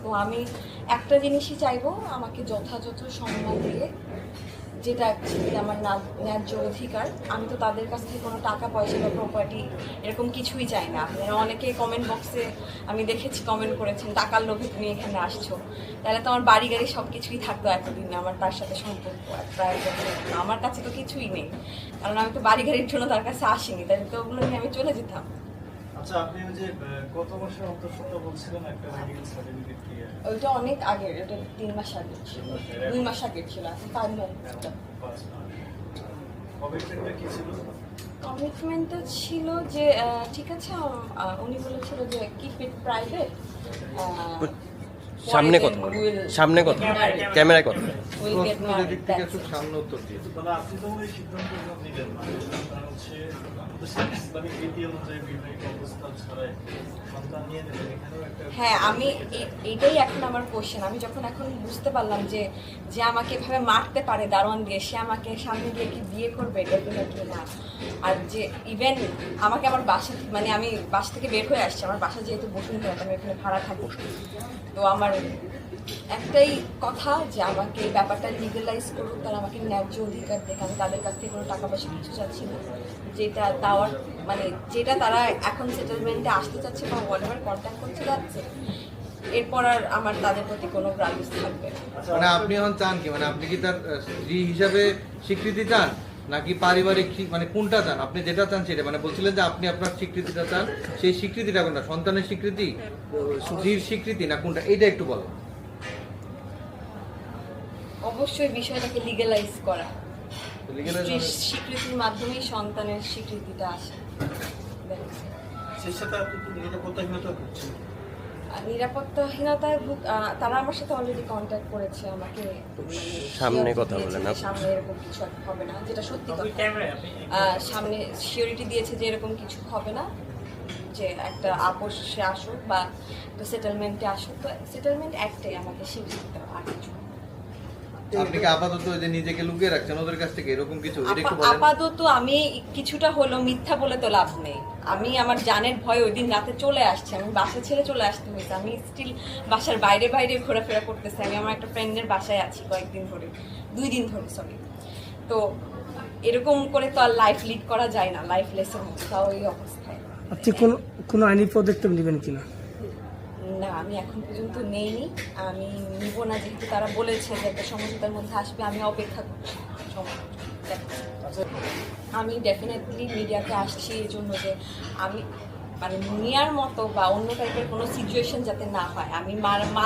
তো আমি একটা জিনিসই চাইবো, আমাকে যথাযথ সম্মান দিয়ে, যেটা অ্যাকচুয়ালি আমার ন্যায্য অধিকার। আমি তো তাদের কাছ থেকে কোনো টাকা পয়সা বা প্রপার্টি এরকম কিছুই চাই না। আপনারা অনেকে কমেন্ট বক্সে আমি দেখেছি কমেন্ট করেছেন, টাকার লোভে তুমি এখানে আসছো, তাহলে তো আমার বাড়ি গাড়ি সব কিছুই থাকতো এতদিনে, আমার তার সাথে সম্পর্ক প্রায় আমার কাছে তো কিছুই নেই, কারণ আমি তো বাড়ি গাড়ির জন্য তার কাছে আসিনি, তাহলে তো ওগুলো নিয়ে আমি চলে যেতাম। আচ্ছা, আপনি ওই যে গত মাসে অন্তঃসত্ত্বা বলছিলেন একটা মেডিকেল সার্টিফিকেট দিয়ে, ওইটা অনেক আগের, ওটা 3 মাস আগে ছিল, 2 মাস আগে ছিল, এখন 5 মাস। কমিটমেন্টটা কি ছিল? কমিটমেন্টটা ছিল যে ঠিক আছে, উনি বলেছিল যে কিপ ইট প্রাইভেট, সামনে কথা বলো, সামনে কথা, ক্যামেরায় কথা। সামনে উত্তর দিয়ে, তাহলে আপনি তো ওই সিদ্ধান্ত নিলেন না, কারণ হচ্ছে আমাদের ইসলামিক রীতি অনুযায়ী বিবাহিত অবস্থা ছাড়াই সন্তান নিয়ে নেবেন, এখানেও একটা। হ্যাঁ, আমি এটাই এখন আমার কোশ্চেন। আমি যখন এখন বুঝতে পারলাম যে যে আমাকে এভাবে মারতে পারে দারোয়ান দিয়ে, সে আমাকে সামনে গিয়ে কি বিয়ে করবে, ডেফিনেটলি না। আর যে ইভেন আমাকে আমার বাসা, মানে আমি বাসা থেকে বের হয়ে আসছি, আমার বাসা যেহেতু বসুন্ধরা, আমি এখানে ভাড়া থাকি, তো আমার একটাই কথা যে আমাকে এই ব্যাপারটা লিগালাইজ করুক, তারা আমাকে ন্যায্য অধিকার দেখে। আমি তাদের কাছ থেকে কোনো টাকা পয়সা কিছু চাচ্ছি না, যেটা দেওয়ার মানে যেটা তারা এখন সেটেলমেন্টে আসতে চাচ্ছে বা ওয়ার্ডেভার কন্ট্যাক্ট করতে যাচ্ছে, এরপর আর আমার তাদের প্রতি কোনো গ্রাহ্য থাকবে না। মানে আপনি এখন চান কি, মানে আপনি কি তার স্ত্রী হিসাবে স্বীকৃতি চান নাকি পারিবারিক মানে কোনটা চান? আপনি যেটা চান সেটা, মানে বলছিলেন যে আপনি আপনার স্বীকৃতিটা চান, সেই স্বীকৃতিটা কোনটা? সন্তানের স্বীকৃতি, স্ত্রীর স্বীকৃতি, না কোনটা? এইটা একটু বলো। অবশ্যই বিষয়টাকে লিগালাইজ করা, Legalize স্ত্রীর স্বীকৃতির মাধ্যমেই সন্তানের স্বীকৃতিটা আসে। সেই সাথে আপনি কি নিরাপত্তাহীনতা করছেন? নিরাপত্তাহীনতায় তারা আমার সাথে অলরেডি কন্ট্যাক্ট করেছে, আমাকে সামনে কথা বলে না, সামনে এরকম কিছু হবে না, যেটা সত্যি কথা। সামনে সিওরিটি দিয়েছে যে এরকম কিছু হবে না, যে একটা আপোষে আসুক বা তো সেটেলমেন্টে আসুক, তো সেটেলমেন্ট একটাই আমাকে স্বীকৃতি দেওয়া, আর কিছু না। আপনি কি আপাতত যে নিজেকে লুকিয়ে রাখছেন ওদের কাছ থেকে, এরকম কিছু? এটা একটু বলেন। আপাতত আমি কিছুটা হলো, মিথ্যা বলে তো লাভ নেই। আমি আমার জানের ভয় ওই দিন রাতে চলে আসছে, আমি বাসা ছেড়ে চলে আসতে হয়েছে, আমি স্টিল বাসার বাইরে বাইরে ঘোরাফেরা করতেছি। আমি আমার একটা ফ্রেন্ডের বাসায় আছি কয়েকদিন ধরে, 2 দিন ধরে, সরি। তো এরকম করে তো আর লাইফ লিড করা যায় না, লাইফ লেসের মতো, তাও এই অবস্থায়। আপনি কোনো আইনি পদক্ষেপ নেবেন কিনা? না, আমি এখন পর্যন্ত নেইনি, আমি নিব না, যেহেতু তারা বলেছে যে একটা সমঝোতার মধ্যে আসবে। আমি অপেক্ষা করছি আমি ডেফিনেটলি মিডিয়াতে আসছি এই জন্য যে আমি মানে দুনিয়ার মতো বা অন্য টাইপের কোনো সিচুয়েশন যাতে না হয়। আমি